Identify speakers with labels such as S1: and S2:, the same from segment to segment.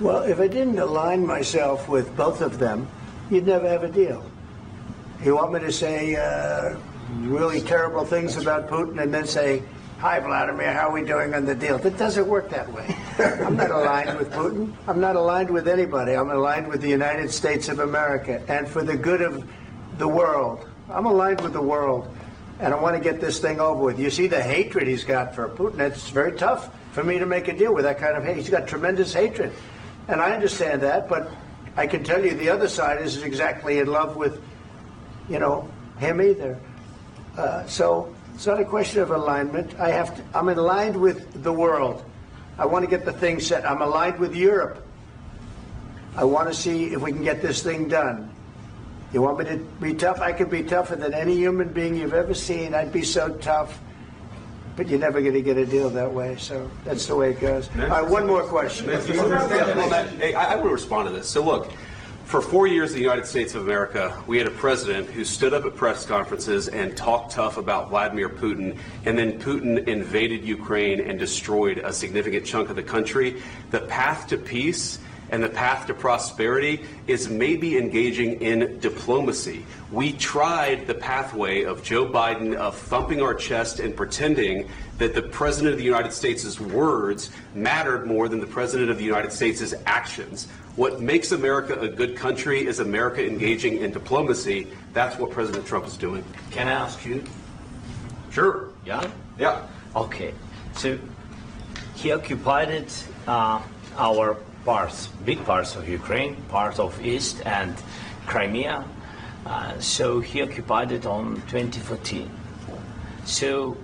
S1: Well, if I didn't align myself with both of them, you'd never have a deal. You want me to say really terrible things about Putin and then say, "Hi, Vladimir, how are we doing on the deal?" It doesn't work that way. I'm not aligned with Putin. I'm not aligned with anybody. I'm aligned with the United States of America and for the good of the world. I'm aligned with the world, and I want to get this thing over with. You see the hatred he's got for Putin. It's very tough for me to make a deal with that kind of hate. He's got tremendous hatred, and I understand that, but I can tell you the other side isn't exactly in love with, him either. So it's not a question of alignment. I'm aligned with the world. I want to get the thing set. I'm aligned with Europe. I want to see if we can get this thing done. You want me to be tough? I could be tougher than any human being you've ever seen. I'd be so tough. But you're never going to get a deal that way. So that's the way it goes. All right, one more question.
S2: I will respond to this. So look, for 4 years in the United States of America, we had a president who stood up at press conferences and talked tough about Vladimir Putin, and then Putin invaded Ukraine and destroyed a significant chunk of the country. The path to peace and the path to prosperity is maybe engaging in diplomacy. We tried the pathway of Joe Biden of thumping our chest and pretending that the President of the United States' words mattered more than the President of the United States' actions. What makes America a good country is America engaging in diplomacy. That's what President Trump is doing.
S3: Can I ask you?
S2: Sure.
S3: Yeah?
S2: Yeah.
S3: Okay. So he occupied our parts, big parts of Ukraine, part of East and Crimea. So he occupied it on 2014. So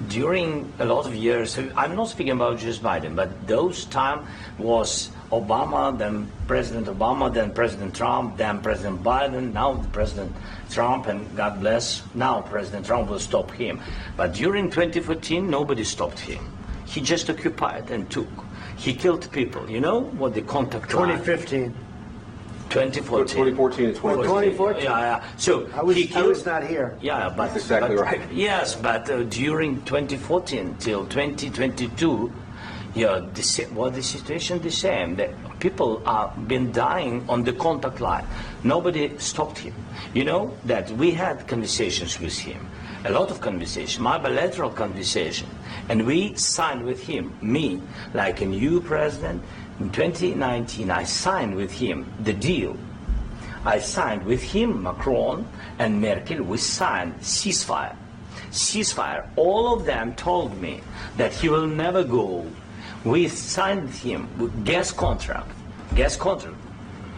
S3: during a lot of years, so I'm not speaking about just Biden, but those time was Obama, then President Obama, then President Trump, then President Biden, now President Trump, and God bless, now President Trump will stop him. But during 2014, nobody stopped him. He just occupied and took. He killed people. You know what the contact
S1: 2015.
S3: 2014.
S2: 2014 and
S1: 2014.
S3: Yeah. So
S1: I was not here.
S3: Yeah, but
S2: that's exactly right.
S3: Yes, but during 2014 till 2022, the situation the same. The people have been dying on the contact line. Nobody stopped him. You know that we had conversations with him, a lot of conversation, my bilateral conversation, and we signed with him, me, like a new president. In 2019, I signed with him the deal. I signed with him, Macron and Merkel, we signed ceasefire. Ceasefire. All of them told me that he will never go. We signed with him with gas contract. Gas contract.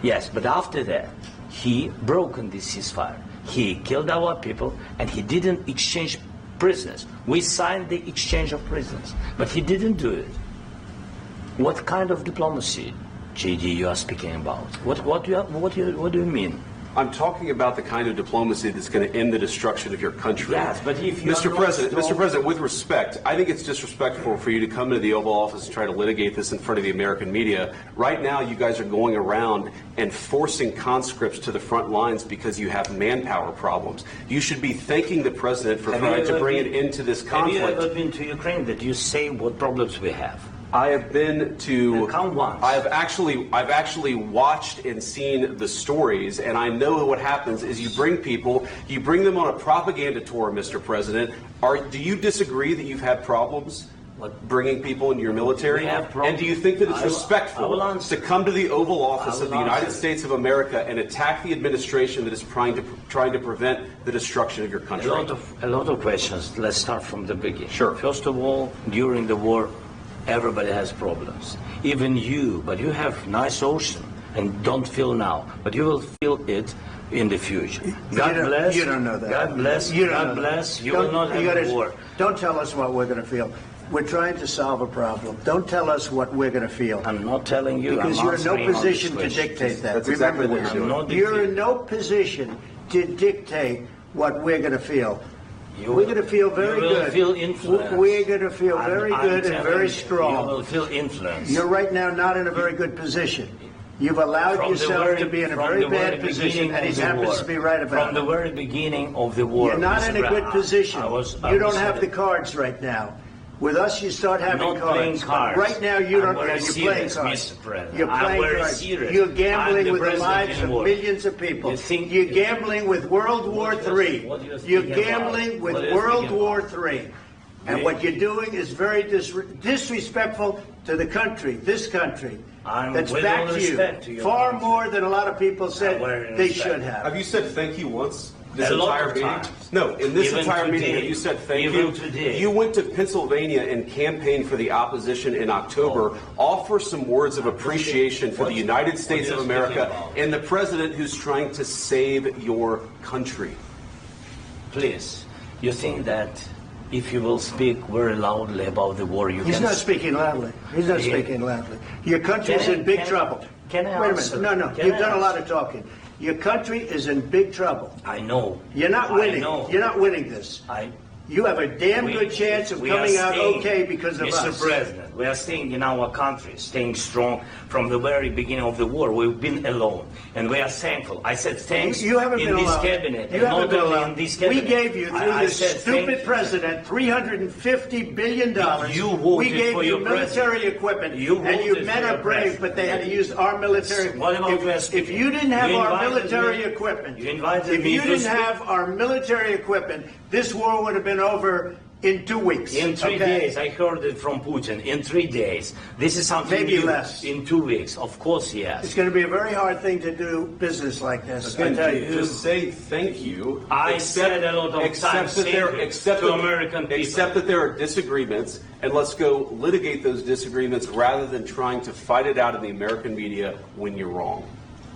S3: Yes, but after that, he broken this ceasefire. He killed our people and he didn't exchange prisoners. We signed the exchange of prisoners, but he didn't do it. What kind of diplomacy, JD, you are speaking about? What do you mean?
S2: I'm talking about the kind of diplomacy that's going to end the destruction of your country.
S3: Yes, but if you
S2: Mr. President, with respect, I think it's disrespectful for you to come into the Oval Office and try to litigate this in front of the American media. Right now, you guys are going around and forcing conscripts to the front lines because you have manpower problems. You should be thanking the President for trying to bring an end to this conflict.
S3: Have you ever been to Ukraine that you say what problems we have?
S2: I have been to.
S3: Count once.
S2: I've actually watched and seen the stories, and I know what happens is you bring them on a propaganda tour, Mr. President. Do you disagree that you've had problems bringing people into your military? And do you think that it's respectful to come to the Oval Office of the United States of America and attack the administration that is trying to prevent the destruction of your country?
S3: A lot of questions. Let's start from the beginning.
S2: Sure.
S3: First of all, during the war, everybody has problems, even you, but you have nice ocean and don't feel now, but you will feel it in the future. God bless.
S1: You don't know that.
S3: God bless. God bless. You will not have a war.
S1: Don't tell us what we're going to feel. We're trying to solve a problem. Don't tell us what we're going to feel.
S3: I'm not telling you.
S1: Because you're in no position to dictate that.
S2: That's exactly what you're doing.
S1: You're in no position to dictate what we're going to feel. We're going to feel very good.
S3: You will feel influence.
S1: We're going to feel very good and very strong.
S3: You will feel influence.
S1: You're right now not in a very good position. You've allowed yourself to be in a very bad position, and he happens to be right about it.
S3: From the very beginning of the war.
S1: You're not in a good position. You don't have the cards right now. With us, you start having
S3: Not
S1: cards.
S3: playing cards.
S1: Right now, you
S3: I'm
S1: don't.
S3: very
S1: You're playing
S3: serious,
S1: cards.
S3: Mr. President.
S1: You're
S3: I'm
S1: playing
S3: very
S1: cards.
S3: serious.
S1: You're
S3: I'm
S1: gambling
S3: the
S1: with the
S3: president
S1: lives of
S3: anymore.
S1: millions of people.
S3: You think-
S1: You're gambling with World War
S3: What do you-
S1: III.
S3: what do you
S1: You're
S3: speak about?
S1: gambling with
S3: What do you
S1: World
S3: speak
S1: War
S3: about?
S1: III. And
S3: Yeah.
S1: what you're doing is very disrespectful to the country, this country.
S3: I'm
S1: That's
S3: with
S1: back
S3: all
S1: to
S3: respect to
S1: you.
S3: your
S1: Far
S3: country.
S1: more than a lot of people said
S3: very
S1: they
S3: respect.
S1: should have.
S2: Have you said thank you once? This
S3: A lot
S2: entire
S3: of
S2: meeting?
S3: times.
S2: No, in this
S3: Even
S2: entire meeting,
S3: today.
S2: have you said thank
S3: Even
S2: you?
S3: today.
S2: You went to Pennsylvania and campaigned for the opposition in October. Offer some words of appreciation for the United States
S3: are
S2: of
S3: you
S2: America
S3: speaking about?
S2: and the president who's trying to save your country.
S3: Please, you think that if you will speak very loudly about the war, you
S1: He's
S3: can...
S1: not speaking loudly. He's not
S3: Yeah.
S1: speaking loudly. Your country's
S3: Can I-
S1: in big
S3: can I-
S1: trouble.
S3: can I
S1: Wait a
S3: answer?
S1: minute. No,
S3: Can
S1: you've
S3: I
S1: done a lot
S3: answer?
S1: of talking. Your country is in big trouble.
S3: I know.
S1: You're not winning.
S3: I know.
S1: You're not winning this. You have a damn good chance of
S3: we are
S1: coming out
S3: staying-
S1: okay because of
S3: Mr.
S1: us.
S3: President, we are staying in our country, staying strong from the very beginning of the war. We've been alone, and we are thankful. I said thanks
S1: You haven't
S3: in
S1: been
S3: this
S1: alone.
S3: cabinet,
S1: You
S3: and
S1: haven't
S3: not
S1: been
S3: only
S1: alone.
S3: in this
S1: We
S3: cabinet.
S1: gave you, through
S3: I
S1: this
S3: said
S1: stupid
S3: thank you.
S1: president, $350 billion.
S3: You voted
S1: we gave
S3: for
S1: you
S3: your
S1: military
S3: president.
S1: equipment,
S3: You
S1: and you
S3: voted
S1: men
S3: for
S1: are
S3: your
S1: brave,
S3: president.
S1: but they had to use our military.
S3: What about
S1: if you didn't have
S3: You
S1: our
S3: invited
S1: military
S3: me-
S1: equipment,
S3: you invited
S1: if
S3: me
S1: you
S3: to
S1: didn't
S3: speak-
S1: have our military equipment, this war would have been over in 2 weeks.
S3: In 3
S1: okay?
S3: days, I heard it from Putin. In 3 days, this is something
S1: Maybe
S3: new.
S1: less.
S3: In 2 weeks, of course, yes.
S1: It's going to be a very hard thing to do business like this. I tell you.
S2: Just say thank you.
S3: I said a lot of
S2: accept
S3: times
S2: that there,
S3: thank you
S2: accept
S3: to
S2: that-
S3: American people.
S2: Accept that there are disagreements, and let's go litigate those disagreements rather than trying to fight it out in the American media when you're wrong.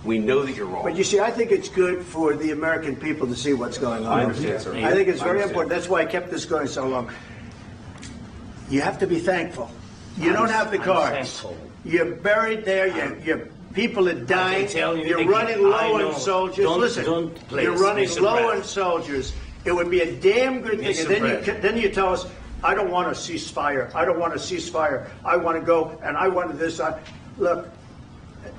S2: We know that you're wrong.
S1: But you see, I think it's good for the American people to see what's going on.
S2: I understand, sir.
S1: I think it's
S2: I
S1: very
S2: understand.
S1: important. That's why I kept this going so long. You have to be thankful. You don't have the
S3: I'm
S1: cards.
S3: thankful.
S1: You're buried there. Your people are dying.
S3: tell you
S1: You're
S3: again,
S1: running
S3: I
S1: low
S3: know.
S1: on soldiers.
S3: Don't-
S1: Listen,
S3: don't please,
S1: you're running
S3: Mr.
S1: low
S3: President.
S1: on soldiers. It would be a damn good thing.
S3: Mr.
S1: And then
S3: President.
S1: then you tell us, I don't want a ceasefire. I don't want a ceasefire. I want to go and I want this. Look,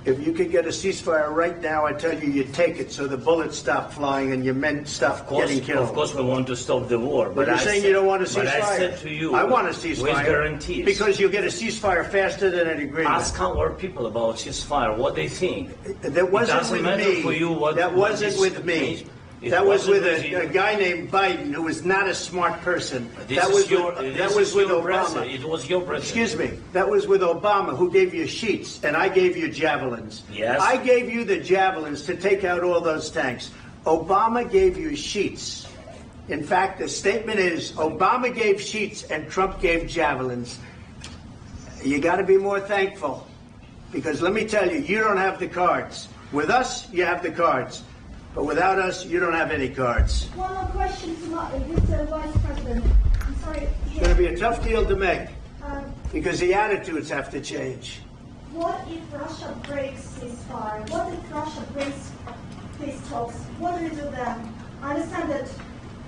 S1: if you could get a ceasefire right now, I tell you, you take it so the bullets stop flying and your men stop getting killed.
S3: Of course, we want to stop the war.
S1: But you're
S3: I
S1: saying
S3: said-
S1: you don't want a ceasefire.
S3: But I said to you,
S1: I want a ceasefire.
S3: with guarantees.
S1: Because you'll get a ceasefire faster than an agreement.
S3: Ask our people about ceasefire, what they think.
S1: That wasn't
S3: doesn't
S1: with
S3: matter
S1: me.
S3: for you what-
S1: that
S3: what
S1: wasn't
S3: is-
S1: with me.
S3: It
S1: That was
S3: wasn't
S1: with
S3: with you.
S1: a guy named Biden, who was not a smart person.
S3: This
S1: That
S3: is
S1: was
S3: your,
S1: with,
S3: this
S1: that was
S3: is
S1: with
S3: your
S1: Obama.
S3: president. It was your president.
S1: Excuse me. That was with Obama, who gave you sheets, and I gave you javelins.
S3: Yes.
S1: I gave you the javelins to take out all those tanks. Obama gave you sheets. In fact, the statement is Obama gave sheets and Trump gave javelins. You got to be more thankful, because let me tell you, you don't have the cards. With us, you have the cards. But without us, you don't have any cards.
S4: One more question to Mr. Vice President. I'm sorry.
S1: It's going to be a tough deal to make,
S4: Um,
S1: because the attitudes have to change.
S4: what if Russia breaks ceasefire? What if Russia breaks peace talks? What do you do then? I understand that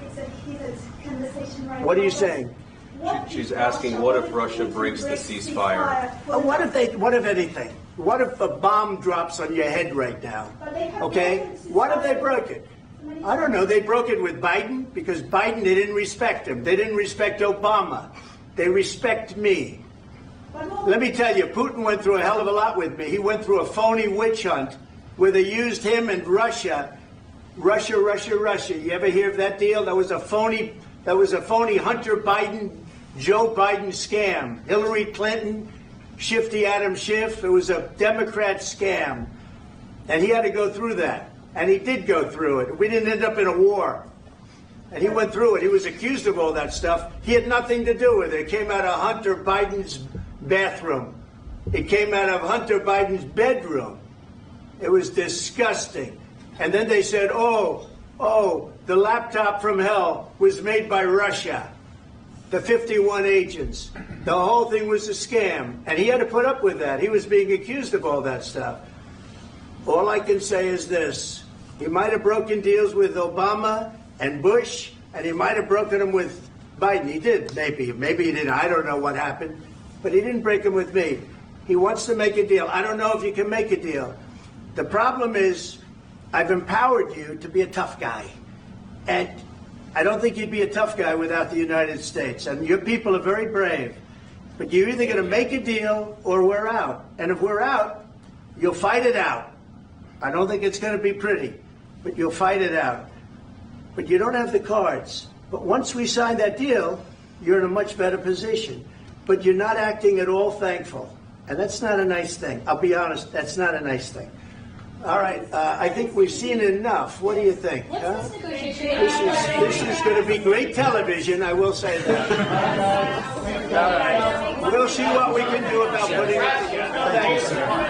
S4: it's a heated conversation right now.
S1: What are you
S4: but
S1: saying?
S4: what
S2: She's
S4: if
S2: asking, what if
S4: Putin
S2: Russia breaks the ceasefire?
S1: What if anything? What if a bomb drops on your head right now?
S4: But they have
S1: Okay?
S4: broken the
S1: What if they
S4: ceasefire
S1: broke it?
S4: many
S1: I don't know. They broke it with Biden, because Biden, they didn't respect him. They didn't respect Obama. They respect me.
S4: But what
S1: Let me tell you, Putin went through a hell of a lot with me. He went through a phony witch hunt where they used him and Russia. Russia. You ever hear of that deal? That was a phony Hunter Biden, Joe Biden scam. Hillary Clinton, Shifty Adam Schiff. It was a Democrat scam. And he had to go through that. And he did go through it. We didn't end up in a war. And he went through it. He was accused of all that stuff. He had nothing to do with it. It came out of Hunter Biden's bathroom. It came out of Hunter Biden's bedroom. It was disgusting. And then they said, oh, the laptop from hell was made by Russia. The 51 agents. The whole thing was a scam. And he had to put up with that. He was being accused of all that stuff. All I can say is this. He might have broken deals with Obama and Bush, and he might have broken them with Biden. He did, maybe. Maybe he didn't. I don't know what happened. But he didn't break them with me. He wants to make a deal. I don't know if you can make a deal. The problem is, I've empowered you to be a tough guy. And I don't think you'd be a tough guy without the United States. And your people are very brave. But you're either going to make a deal or we're out. And if we're out, you'll fight it out. I don't think it's going to be pretty, but you'll fight it out. But you don't have the cards. But once we sign that deal, you're in a much better position. But you're not acting at all thankful. And that's not a nice thing. I'll be honest, that's not a nice thing. All right, I think we've seen enough. What do you think?
S5: What's
S1: huh?
S5: this negotiation?
S1: This is going to be great television, I will say that. All right. We'll see what we can do about putting it together. Thanks.